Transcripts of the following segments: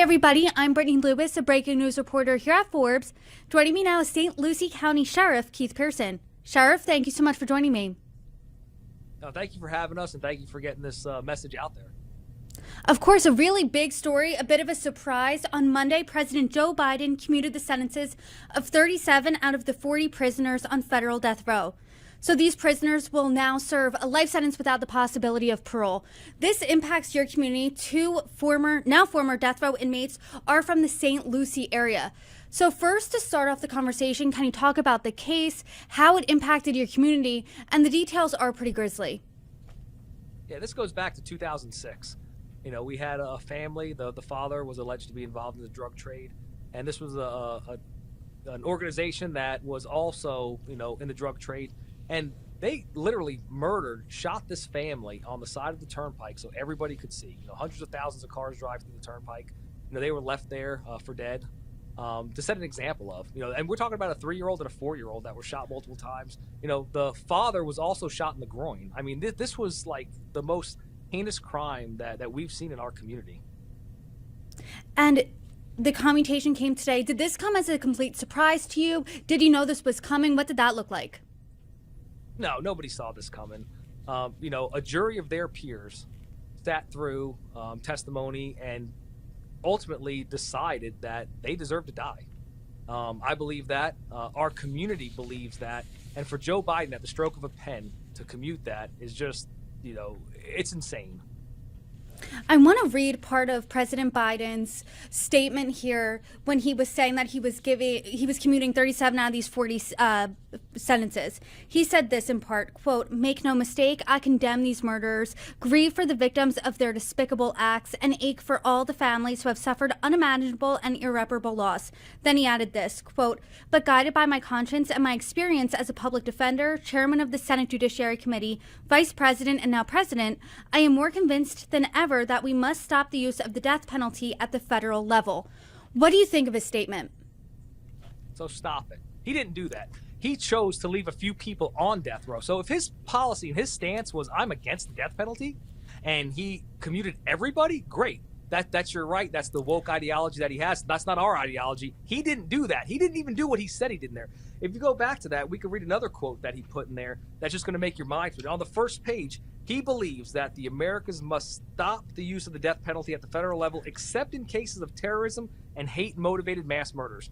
everybody, I'm Brittany Lewis, a breaking news reporter here at Forbes. Joining me now is St. Lucie County Sheriff Keith Pearson. Sheriff, thank you so much for joining me. Thank you for having us, and thank you for getting this message out there. Of course, a really big story, a bit of a surprise. On Monday, President Joe Biden commuted the sentences of 37 out of the 40 prisoners on federal death row. So these prisoners will now serve a life sentence without the possibility of parole. This impacts your community. Two now former death row inmates are from the St. Lucie area. So first, to start off the conversation, can you talk about the case, how it impacted your community, and the details are pretty grisly. Yeah, this goes back to 2006. You know, we had a family, the father was alleged to be involved in the drug trade, and this was an organization that was also, in the drug trade. And they literally shot this family on the side of the turnpike so everybody could see. Hundreds of thousands of cars drive through the turnpike. They were left there for dead to set an example of. And we're talking about a 3-year-old and a 4-year-old that were shot multiple times. The father was also shot in the groin. I mean, this was like the most heinous crime that we've seen in our community. And the commutation came today. Did this come as a complete surprise to you? Did you know this was coming? What did that look like? No, nobody saw this coming. A jury of their peers sat through testimony and ultimately decided that they deserve to die. I believe that. Our community believes that. And for Joe Biden, at the stroke of a pen, to commute that is just, it's insane. I want to read part of President Biden's statement here when he was saying that he was commuting 37 out of these 40 sentences. He said this in part, quote, "Make no mistake, I condemn these murderers, grieve for the victims of their despicable acts, and ache for all the families who have suffered unimaginable and irreparable loss." Then he added this, quote, "But guided by my conscience and my experience as a public defender, chairman of the Senate Judiciary Committee, vice president, and now president, I am more convinced than ever that we must stop the use of the death penalty at the federal level." What do you think of his statement? So stop it. He didn't do that. He chose to leave a few people on death row. So if his policy and his stance was I'm against the death penalty and he commuted everybody, great. That's your right. That's the woke ideology that he has. That's not our ideology. He didn't do that. He didn't even do what he said he did in there. If you go back to that, we could read another quote that he put in there that's just going to make your mind flip. On the first page, he believes that the Americans must stop the use of the death penalty at the federal level, except in cases of terrorism and hate-motivated mass murders.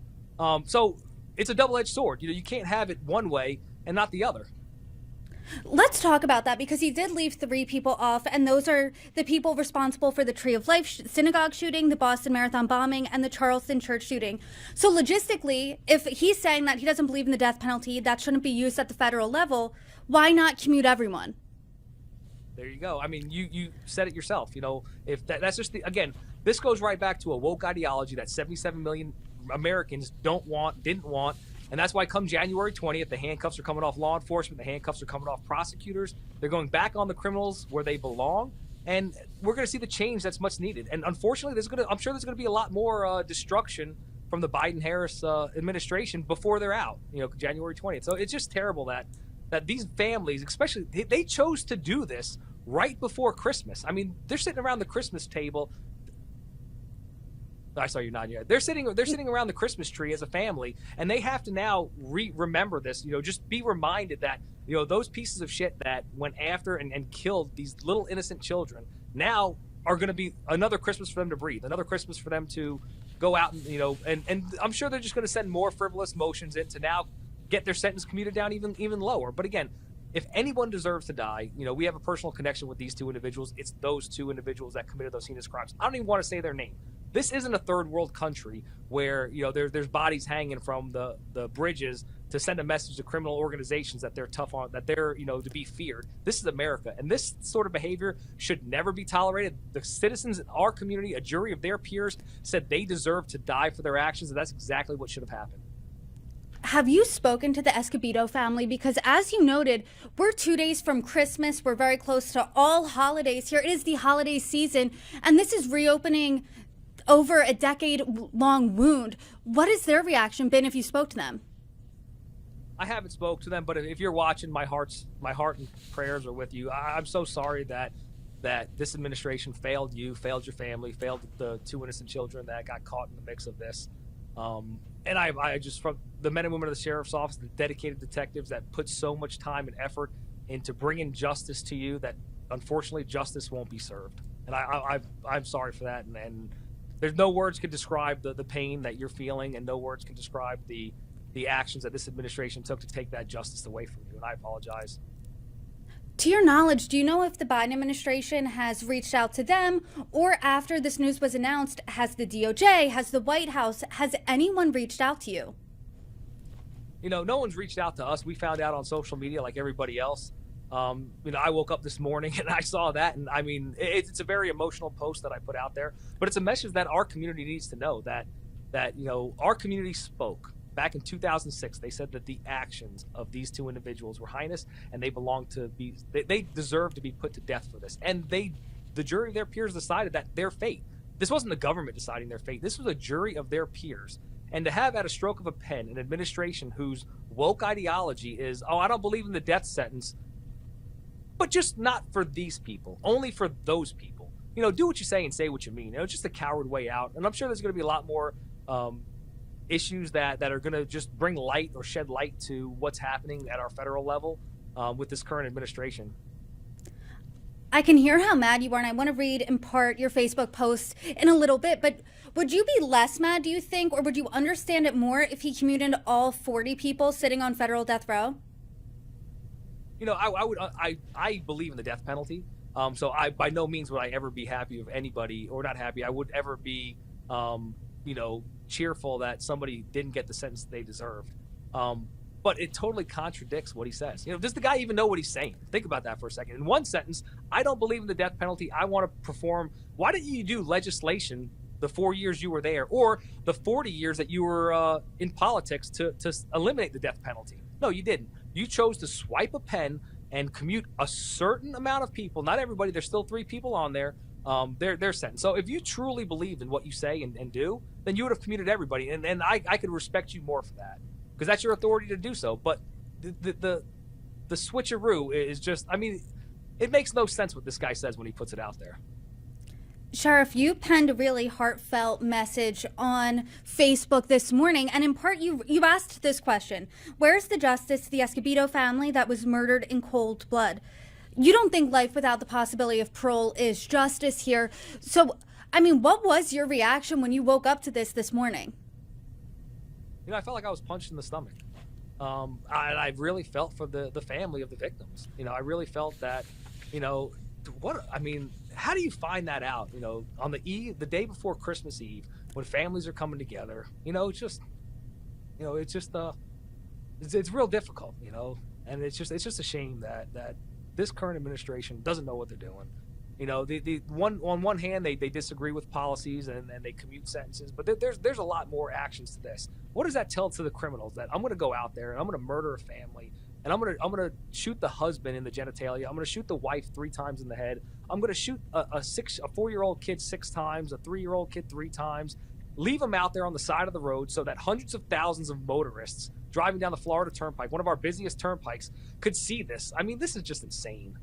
So it's a double-edged sword. You can't have it one way and not the other. Let's talk about that, because he did leave 3 people off, and those are the people responsible for the Tree of Life synagogue shooting, the Boston Marathon bombing, and the Charleston church shooting. So logistically, if he's saying that he doesn't believe in the death penalty, that shouldn't be used at the federal level, why not commute everyone? There you go. I mean, you said it yourself. If that's just again, this goes right back to a woke ideology that 77 million Americans didn't want. And that's why come January 20th, the handcuffs are coming off law enforcement. The handcuffs are coming off prosecutors. They're going back on the criminals where they belong. And we're going to see the change that's much needed. And unfortunately, I'm sure there's going to be a lot more destruction from the Biden-Harris administration before they're out, January 20th. So it's just terrible that these families, especially, they chose to do this right before Christmas. I mean, they're sitting around the Christmas table. I saw you nodding your head. They're sitting around the Christmas tree as a family, and they have to now remember this. Just be reminded that those pieces of shit that went after and killed these little innocent children now are going to be another Christmas for them to breathe, another Christmas for them to go out and I'm sure they're just going to send more frivolous motions in to now get their sentence commuted down even lower. But again, if anyone deserves to die, we have a personal connection with these 2 individuals. It's those 2 individuals that committed those heinous crimes. I don't even want to say their name. This isn't a third world country where there's bodies hanging from the bridges to send a message to criminal organizations that they're tough on, that they're to be feared. This is America, and this sort of behavior should never be tolerated. The citizens in our community, a jury of their peers, said they deserve to die for their actions, and that's exactly what should have happened. Have you spoken to the Escobedo family? Because as you noted, we're 2 days from Christmas. We're very close to all holidays here. It is the holiday season, and this is reopening over a decade-long wound. What has their reaction been if you spoke to them? I haven't spoke to them, but if you're watching, my heart and prayers are with you. I'm so sorry that that this administration failed you, failed your family, failed the two innocent children that got caught in the mix of this. And I just, from the men and women of the sheriff's office, the dedicated detectives that put so much time and effort into bringing justice to you, that unfortunately justice won't be served. And I'm sorry for that. And there's no words can describe the pain that you're feeling, and no words can describe the actions that this administration took to take that justice away from you. And I apologize. To your knowledge, do you know if the Biden administration has reached out to them, or after this news was announced, has the DOJ, has the White House, has anyone reached out to you? You know, no one's reached out to us. We found out on social media like everybody else. You know, I woke up this morning and I saw that, and I mean, it's a very emotional post that I put out there, but it's a message that our community needs to know, that you know, our community spoke. Back in 2006, they said that the actions of these two individuals were heinous, and they deserve to be put to death for this. And the jury of their peers decided that their fate. This wasn't the government deciding their fate. This was a jury of their peers. And to have at a stroke of a pen an administration whose woke ideology is, oh, I don't believe in the death sentence, but just not for these people, only for those people. You know, do what you say and say what you mean. You know, it's just a coward way out. And I'm sure there's going to be a lot more issues that are going to just bring light or shed light to what's happening at our federal level with this current administration. I can hear how mad you are, and I want to read in part your Facebook post in a little bit, but would you be less mad, do you think, or would you understand it more if he commuted all 40 people sitting on federal death row? You know, I believe in the death penalty. So by no means would I ever be happy with anybody, or not happy. I would ever be, you know, cheerful that somebody didn't get the sentence they deserved. But it totally contradicts what he says. You know, does the guy even know what he's saying? Think about that for a second. In one sentence, I don't believe in the death penalty. I want to perform. Why didn't you do legislation the 4 years you were there, or the 40 years that you were in politics to eliminate the death penalty? No, you didn't. You chose to swipe a pen and commute a certain amount of people. Not everybody. There's still 3 people on there. They're sentenced. So if you truly believed in what you say and do, then you would have commuted everybody. And I could respect you more for that, because that's your authority to do so. But the switcheroo is just, I mean, it makes no sense what this guy says when he puts it out there. Sheriff, you penned a really heartfelt message on Facebook this morning, and in part you asked this question: where's the justice to the Escobedo family that was murdered in cold blood? You don't think life without the possibility of parole is justice here. So, I mean, what was your reaction when you woke up to this morning? You know, I felt like I was punched in the stomach. I really felt for the family of the victims. You know, I really felt that, you know, how do you find that out? You know, on the day before Christmas Eve, when families are coming together, you know, it's real difficult, you know, and it's just a shame that this current administration doesn't know what they're doing. You know, on one hand, they disagree with policies and they commute sentences, but there's a lot more actions to this. What does that tell to the criminals? That I'm going to go out there and I'm going to murder a family, and I'm going to shoot the husband in the genitalia. I'm going to shoot the wife 3 times in the head. I'm going to shoot a 4-year-old kid 6 times, a 3-year-old kid 3 times, leave them out there on the side of the road so that hundreds of thousands of motorists driving down the Florida Turnpike, one of our busiest turnpikes, could see this. I mean, this is just insane.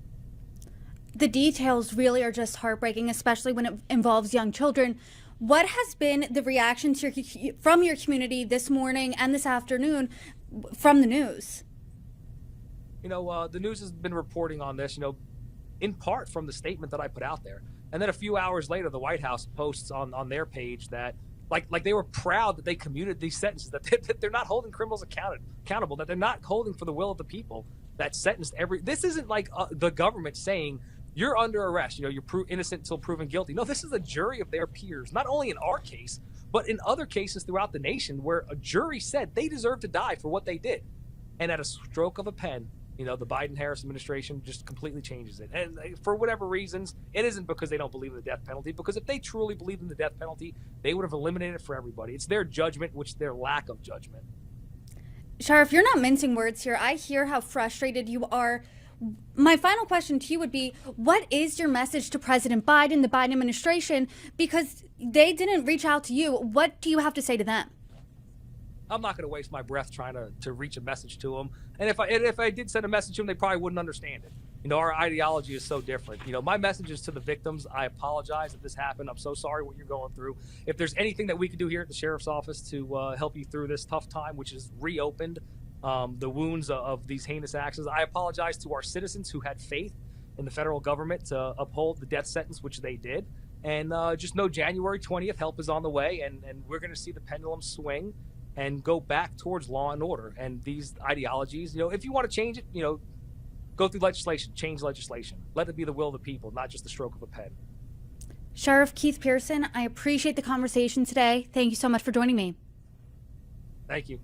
The details really are just heartbreaking, especially when it involves young children. What has been the reaction from your community this morning and this afternoon from the news? You know, the news has been reporting on this, you know, in part from the statement that I put out there. And then a few hours later, the White House posts on their page that, like they were proud that they commuted these sentences, that they're not holding criminals accountable, that they're not holding for the will of the people that sentenced this isn't like the government saying, you're under arrest, you know, you're innocent until proven guilty. No, this is a jury of their peers, not only in our case, but in other cases throughout the nation where a jury said they deserve to die for what they did. And at a stroke of a pen, you know, the Biden-Harris administration just completely changes it. And for whatever reasons, it isn't because they don't believe in the death penalty, because if they truly believed in the death penalty, they would have eliminated it for everybody. It's their judgment, which their lack of judgment. Sheriff, you're not mincing words here. I hear how frustrated you are. My final question to you would be, what is your message to President Biden, the Biden administration? Because they didn't reach out to you. What do you have to say to them? I'm not going to waste my breath trying to reach a message to them. And if I did send a message to them, they probably wouldn't understand it. You know, our ideology is so different. You know, my message is to the victims. I apologize that this happened. I'm so sorry what you're going through. If there's anything that we can do here at the sheriff's office to help you through this tough time, which is reopened the wounds of these heinous actions, I apologize to our citizens who had faith in the federal government to uphold the death sentence, which they did. And just know January 20th, help is on the way, and we're going to see the pendulum swing and go back towards law and order. And these ideologies, you know, if you want to change it, you know, go through legislation, change legislation. Let it be the will of the people, not just the stroke of a pen. Sheriff Keith Pearson, I appreciate the conversation today. Thank you so much for joining me. Thank you.